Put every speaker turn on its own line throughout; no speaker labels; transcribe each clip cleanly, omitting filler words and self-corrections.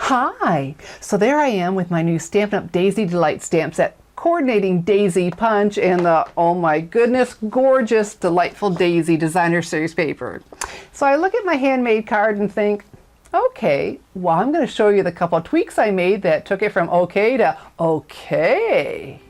Hi! So there I am with my new Stampin' Up! Daisy Delight stamp set, coordinating daisy punch and the, oh my goodness, gorgeous, delightful daisy designer series paper. So I look at my handmade card and think, okay, well, I'm going to show you the couple of tweaks I made that took it from okay to okay.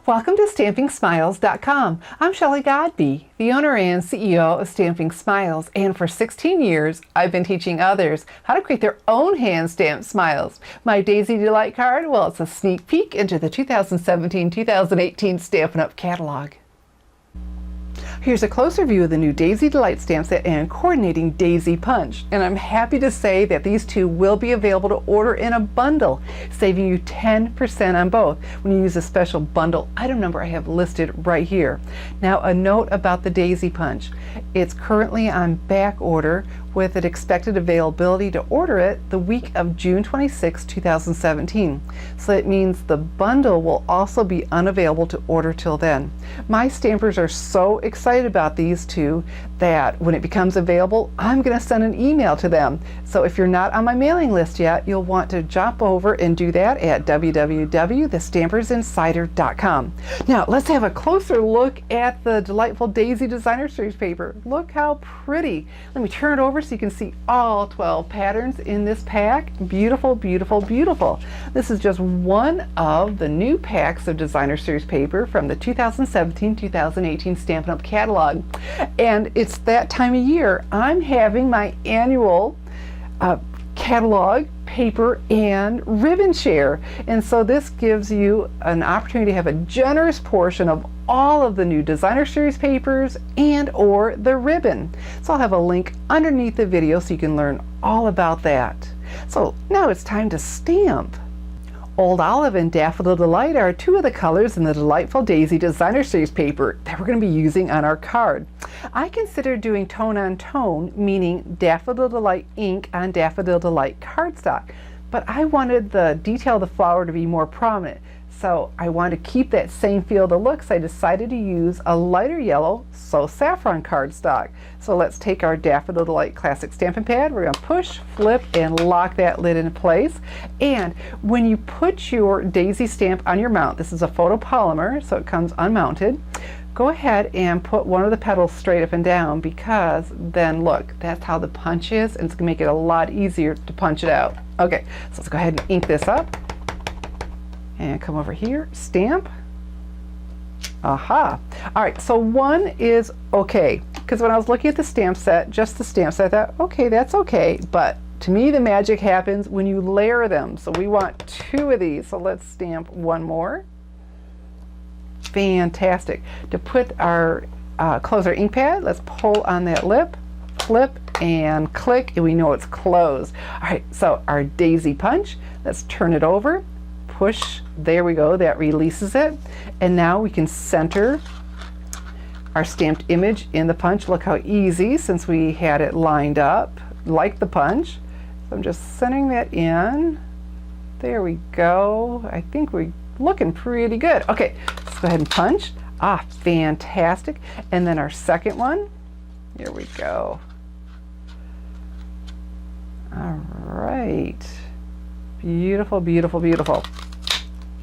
Welcome to StampingSmiles.com. I'm Shelley Godby, the owner and CEO of Stamping Smiles, and for 16 years I've been teaching others how to create their own hand-stamped smiles. My Daisy Delight card, well, it's a sneak peek into the 2017-2018 Stampin' Up! Catalog. Here's a closer view of the new Daisy Delight stamp set and coordinating daisy punch. And I'm happy to say that these two will be available to order in a bundle, saving you 10% on both when you use a special bundle item number I have listed right here. Now, a note about the daisy punch. It's currently on back order with an expected availability to order it the week of June 26, 2017. So it means the bundle will also be unavailable to order till then. My stampers are so excited about these two that when it becomes available, I'm going to send an email to them. So if you're not on my mailing list yet, you'll want to jump over and do that at www.thestampersinsider.com. Now let's have a closer look at the delightful Daisy Designer Series paper. Look how pretty. Let me turn it over so you can see all 12 patterns in this pack. Beautiful, beautiful, beautiful. This is just one of the new packs of Designer Series paper from the 2017-2018 Stampin' Up! Catalog. And it's that time of year. I'm having my annual catalog paper and ribbon share, and so this gives you an opportunity to have a generous portion of all of the new Designer Series papers and or the ribbon. So I'll have a link underneath the video so you can learn all about that. So now it's time to stamp. Old Olive and Daffodil Delight are two of the colors in the delightful Daisy Designer Series paper that we're going to be using on our card. I consider doing tone on tone, meaning Daffodil Delight ink on Daffodil Delight cardstock, but I wanted the detail of the flower to be more prominent. So I wanted to keep that same feel of the look, so I decided to use a lighter yellow, so Saffron Cardstock. So let's take our Daffodil Delight Classic Stampin' Pad. We're going to push, flip, and lock that lid in place. And when you put your daisy stamp on your mount, this is a photopolymer, so it comes unmounted. Go ahead and put one of the petals straight up and down, because then look, that's how the punch is, and it's going to make it a lot easier to punch it out. Okay, so let's go ahead and ink this up. And come over here, stamp. Aha. All right, so one is okay, because when I was looking at the stamp set, just the stamp set, I thought, okay, that's okay, but to me the magic happens when you layer them. So we want two of these, so let's stamp one more. Fantastic. To put our close our ink pad, let's pull on that lip, flip, and click, and we know it's closed. All right, so our daisy punch, let's turn it over. Push, there we go, that releases it. And now we can center our stamped image in the punch. Look how easy, since we had it lined up like the punch. So I'm just centering that in. There we go. I think we're looking pretty good. Okay, let's go ahead and punch. Ah, fantastic. And then our second one, here we go. All right. Beautiful, beautiful, beautiful.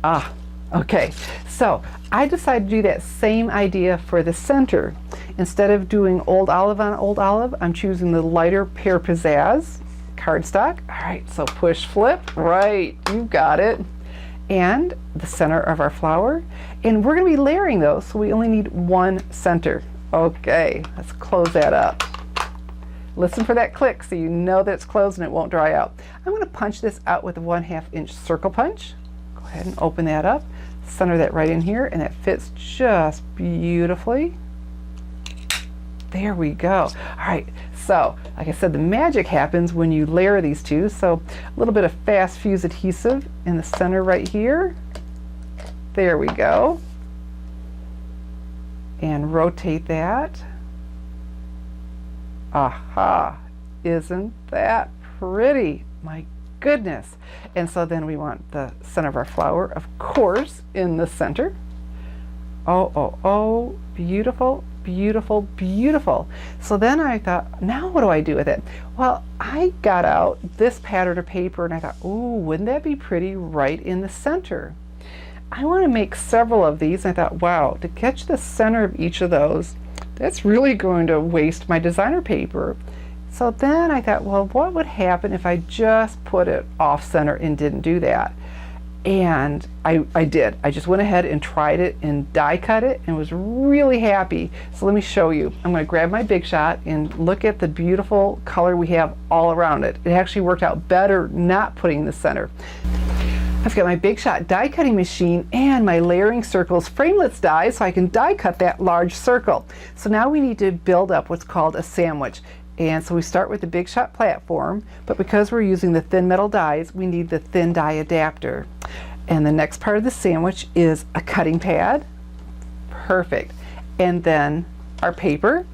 Ah, okay. So I decided to do that same idea for the center. Instead of doing Old Olive on Old Olive, I'm choosing the lighter Pear Pizzazz cardstock. All right, so push, flip. Right, you got it. And the center of our flower. And we're going to be layering those, so we only need one center. Okay, let's close that up. Listen for that click so you know that it's closed and it won't dry out. I'm going to punch this out with a 1/2 inch circle punch. Go ahead and open that up, center that right in here, and that fits just beautifully. There we go. All right, so like I said, the magic happens when you layer these two. So a little bit of fast fuse adhesive in the center right here. There we go. And rotate that. Aha, isn't that pretty? My goodness. And so then we want the center of our flower, of course, in the center. Oh, oh, oh, beautiful. Beautiful, beautiful. So then I thought, now what do I do with it? Well, I got out this pattern of paper and I thought, ooh, wouldn't that be pretty right in the center? I want to make several of these. I thought, wow, to catch the center of each of those, that's really going to waste my designer paper. So then I thought, well, what would happen if I just put it off center and didn't do that? And I did. I just went ahead and tried it and die cut it and was really happy. So let me show you. I'm going to grab my Big Shot and look at the beautiful color we have all around it. It actually worked out better not putting in the center. I've got my Big Shot die cutting machine and my layering circles framelits die so I can die cut that large circle. So now we need to build up what's called a sandwich. And so we start with the Big Shot platform, but because we're using the thin metal dies, we need the thin die adapter. And the next part of the sandwich is a cutting pad. Perfect. And then our paper,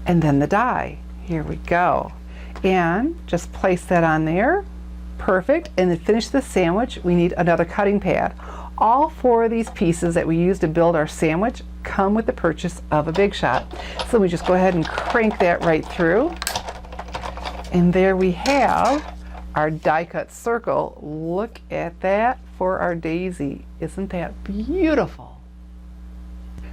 and then the die. Here we go. And just place that on there. Perfect. And to finish the sandwich, we need another cutting pad. All four of these pieces that we use to build our sandwich come with the purchase of a Big Shot. So we just go ahead and crank that right through. And there we have our die cut circle. Look at that for our daisy. Isn't that beautiful?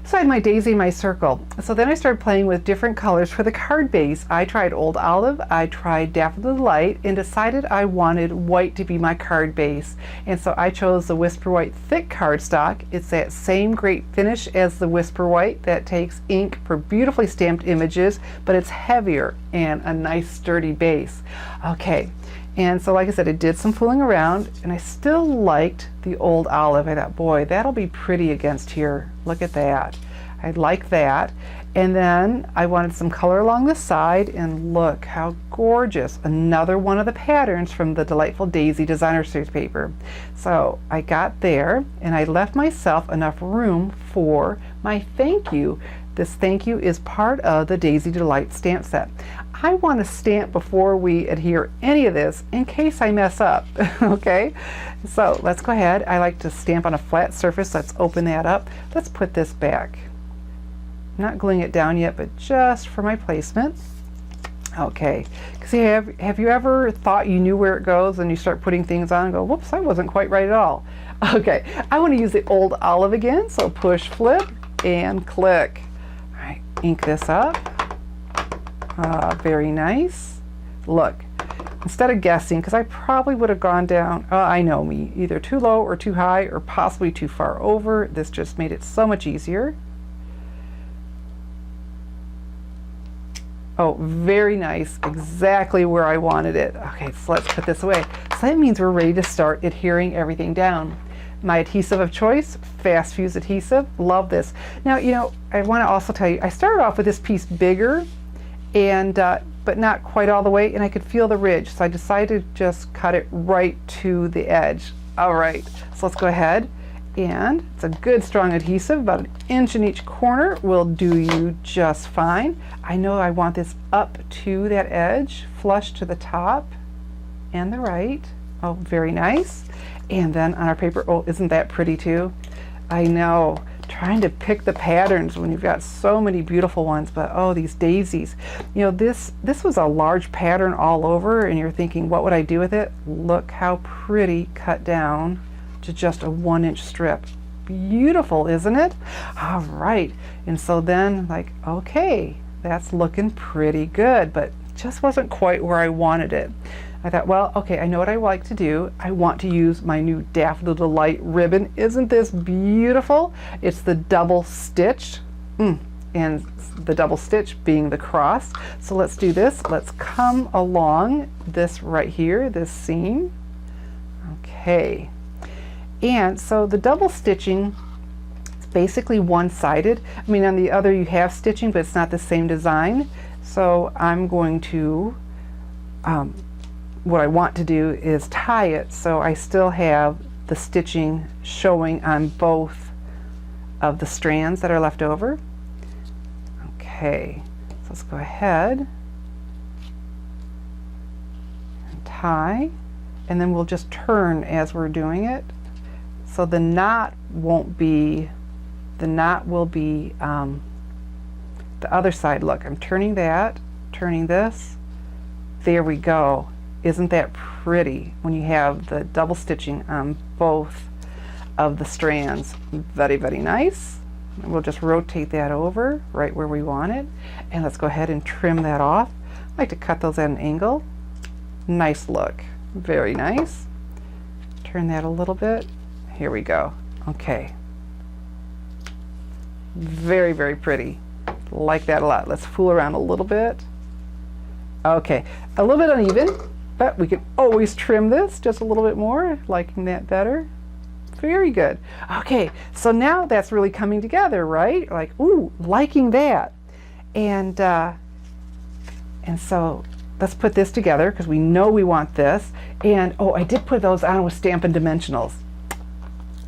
So I had my daisy and my circle. So then I started playing with different colors for the card base. I tried Old Olive, I tried Daffodil Light, and decided I wanted white to be my card base. And so I chose the Whisper White Thick cardstock. It's that same great finish as the Whisper White that takes ink for beautifully stamped images, but it's heavier and a nice sturdy base. Okay. And so like I said, I did some fooling around and I still liked the Old Olive. I thought, boy, that'll be pretty against here. Look at that. I like that. And then I wanted some color along the side, and look how gorgeous. Another one of the patterns from the Delightful Daisy Designer Series paper. So I got there and I left myself enough room for my thank you. This thank you is part of the Daisy Delight stamp set. I want to stamp before we adhere any of this in case I mess up, okay? So let's go ahead. I like to stamp on a flat surface. Let's open that up. Let's put this back. I'm not gluing it down yet, but just for my placement. Okay, because have you ever thought you knew where it goes and you start putting things on and go, whoops, I wasn't quite right at all. Okay, I want to use the Old Olive again, so push, flip, and click. All right, ink this up. Very nice. Look, instead of guessing, because I probably would have gone down, I know me, either too low or too high or possibly too far over. This just made it so much easier. Oh, very nice, exactly where I wanted it. Okay, so let's put this away. So that means we're ready to start adhering everything down. My adhesive of choice, Fast Fuse adhesive, love this. Now, you know, I want to also tell you, I started off with this piece bigger, and but not quite all the way, and I could feel the ridge, so I decided to just cut it right to the edge. All right, so let's go ahead, and it's a good strong adhesive, about 1 inch in each corner will do you just fine. I know I want this up to that edge, flush to the top and the right. Oh, very nice. And then on our paper, oh, isn't that pretty too? I know, trying to pick the patterns when you've got so many beautiful ones, but oh, these daisies. You know, this was a large pattern all over, and you're thinking, what would I do with it? Look how pretty cut down to just a 1 inch strip. Beautiful, isn't it? All right, and so then like, okay, that's looking pretty good, but just wasn't quite where I wanted it. I thought, well, okay, I know what I like to do. I want to use my new Daffodil Delight ribbon. Isn't this beautiful? It's the double stitch, and the double stitch being the cross. So let's do this. Let's come along this right here, this seam. Okay, and so the double stitching, it's basically one-sided. I mean, on the other you have stitching, but it's not the same design. So I'm going to, what I want to do is tie it so I still have the stitching showing on both of the strands that are left over. Okay, so let's go ahead and tie, and then we'll just turn as we're doing it. So the knot won't be, the knot will be The other side, look, I'm turning that, turning this. There we go. Isn't that pretty when you have the double stitching on both of the strands? Very, very nice. And we'll just rotate that over right where we want it. And let's go ahead and trim that off. I like to cut those at an angle. Nice look. Very nice. Turn that a little bit. Here we go. Okay. Very, very pretty. Like that a lot. Let's fool around a little bit. Okay. A little bit uneven, but we can always trim this just a little bit more. Liking that better. Very good. Okay, so now that's really coming together, right? Like, ooh, liking that. And so let's put this together because we know we want this. And oh, I did put those on with Stampin Dimensionals.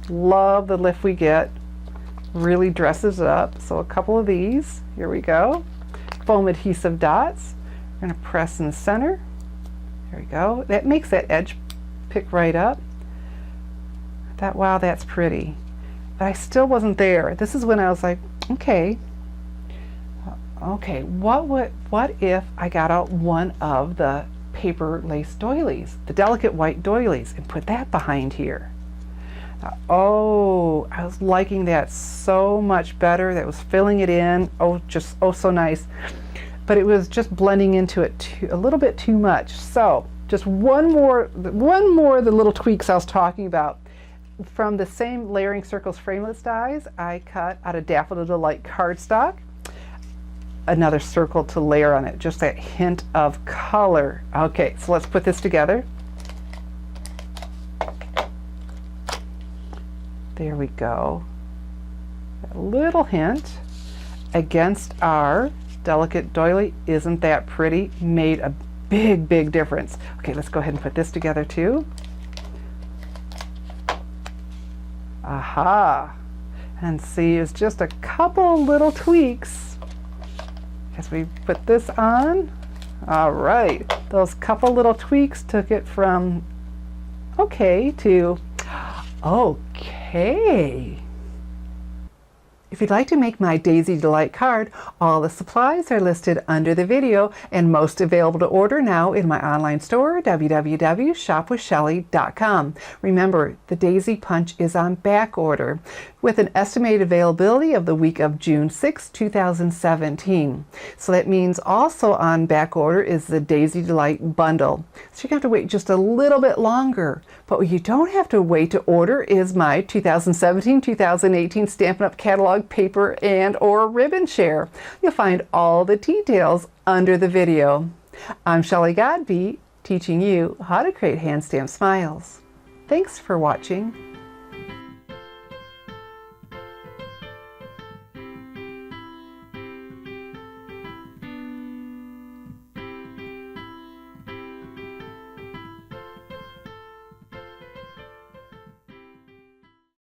Love the lift we get. Really dresses it up. So a couple of these. Here we go. Foam adhesive dots. We're going to press in the center. There we go. That makes that edge pick right up. I thought, wow, that's pretty. But I still wasn't there. This is when I was like, okay, what if I got out one of the paper lace doilies, the delicate white doilies, and put that behind here? Oh, I was liking that so much better. That was filling it in. Oh, just oh so nice. But it was just blending into it a little bit too much. So just one more of the little tweaks I was talking about. From the same layering circles frameless dies, I cut out of Daffodil Delight cardstock another circle to layer on it, just that hint of color. Okay, so let's put this together. There we go. A little hint against our delicate doily. Isn't that pretty? Made a big, big difference. Okay, let's go ahead and put this together too. Aha! And see, it's just a couple little tweaks as we put this on. All right, those couple little tweaks took it from okay to okay. If you'd like to make my Daisy Delight card, all the supplies are listed under the video and most available to order now in my online store, www.shopwithshelly.com. Remember, the Daisy Punch is on back order with an estimated availability of the week of June 6, 2017. So that means also on back order is the Daisy Delight bundle. So you're going to have to wait just a little bit longer. But what you don't have to wait to order is my 2017-2018 Stampin' Up! Catalog paper and or ribbon share. You'll find all the details under the video. I'm Shelley Godbee, teaching you how to create hand stamped smiles. Thanks for watching.